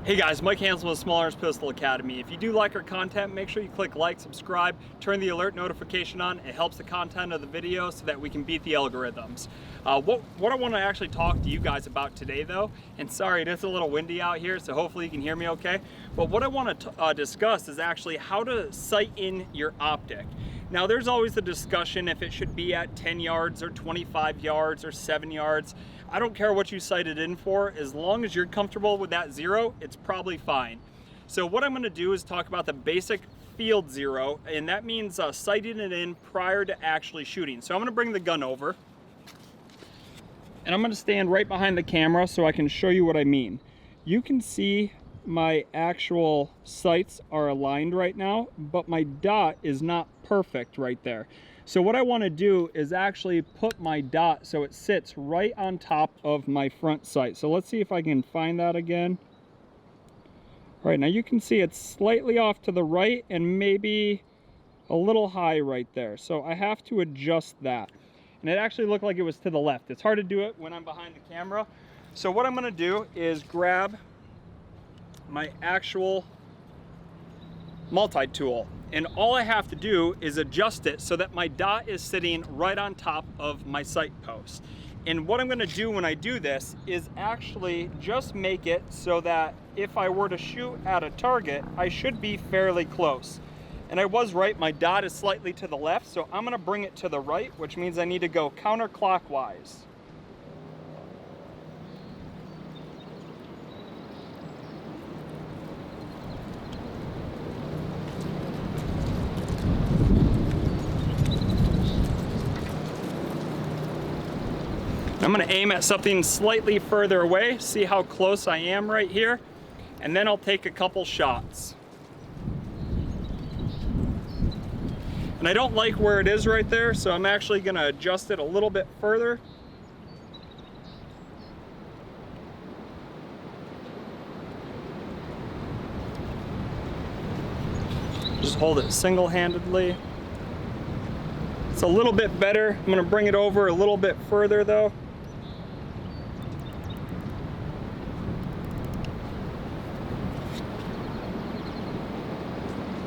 Hey guys, Mike Hansel with Small Arms Pistol Academy. If you do like our content, make sure you click like, subscribe, turn the alert notification on. It helps the content of the video so that we can beat the algorithms. What I want to actually talk to you guys about today though, and sorry it is a little windy out here, so hopefully you can hear me okay, but what I want to discuss is actually how to sight in your optic. Now there's always the discussion if it should be at 10 yards or 25 yards or 7 yards. I don't care what you sight it in for, as long as you're comfortable with that zero, it's probably fine. So what I'm gonna do is talk about the basic field zero, and that means sighting it in prior to actually shooting. So I'm gonna bring the gun over, and I'm gonna stand right behind the camera so I can show you what I mean. You can see my actual sights are aligned right now, but my dot is not perfect right there. So what I want to do is actually put my dot so it sits right on top of my front sight. So let's see if I can find that again. All right, now you can see it's slightly off to the right and maybe a little high right there. So I have to adjust that. And it actually looked like it was to the left. It's hard to do it when I'm behind the camera. So what I'm going to do is grab my actual multi-tool, and all I have to do is adjust it so that my dot is sitting right on top of my sight post. And what I'm going to do when I do this is actually just make it so that if I were to shoot at a target, I should be fairly close. And I was right, my dot is slightly to the left, so I'm going to bring it to the right, which means I need to go counterclockwise. I'm going to aim at something slightly further away, see how close I am right here, and then I'll take a couple shots. And I don't like where it is right there, so I'm actually going to adjust it a little bit further. Just hold it single-handedly. It's a little bit better. I'm going to bring it over a little bit further though.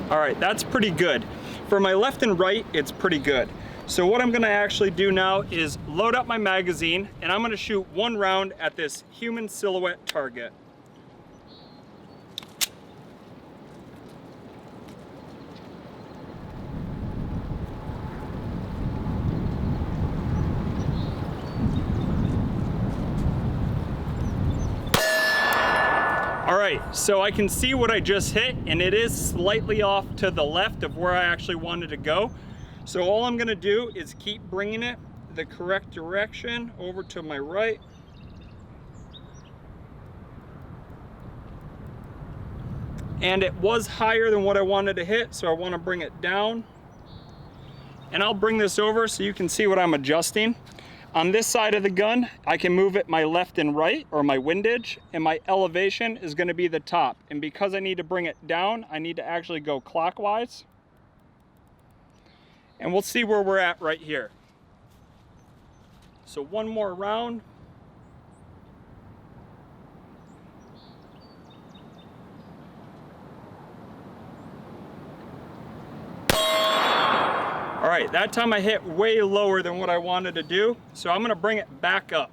All right, that's pretty good. For my left and right, it's pretty good. So what I'm gonna actually do now is load up my magazine, and I'm gonna shoot one round at this human silhouette target. All right, so I can see what I just hit, and it is slightly off to the left of where I actually wanted to go. So all I'm gonna do is keep bringing it the correct direction over to my right. And it was higher than what I wanted to hit, so I wanna bring it down. And I'll bring this over so you can see what I'm adjusting. On this side of the gun, I can move it my left and right, or my windage, and my elevation is going to be the top. And because I need to bring it down, I need to actually go clockwise. And we'll see where we're at right here. So one more round. All right, that time I hit way lower than what I wanted to do, so I'm gonna bring it back up.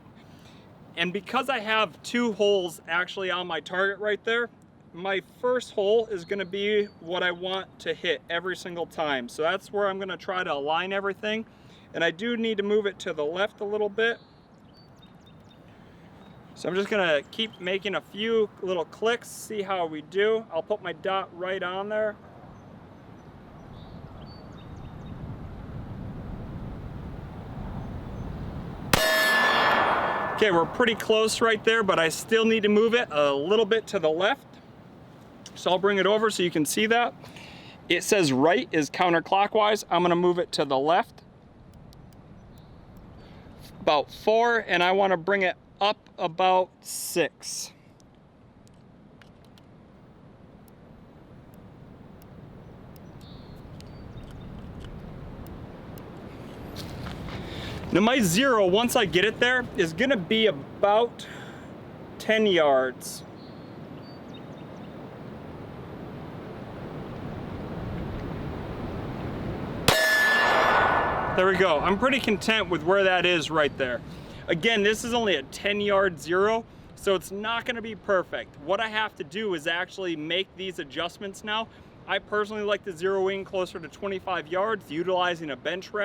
And because I have two holes actually on my target right there, my first hole is gonna be what I want to hit every single time. So that's where I'm gonna try to align everything. And I do need to move it to the left a little bit. So I'm just gonna keep making a few little clicks, see how we do. I'll put my dot right on there. Okay, we're pretty close right there, but I still need to move it a little bit to the left. So I'll bring it over so you can see that. It says right is counterclockwise. I'm gonna move it to the left. About 4, and I wanna bring it up about 6. Now my zero, once I get it there, is gonna be about 10 yards. There we go. I'm pretty content with where that is right there. Again, this is only a 10-yard zero, so it's not gonna be perfect. What I have to do is actually make these adjustments now. I personally like to zero in closer to 25 yards, utilizing a bench rail.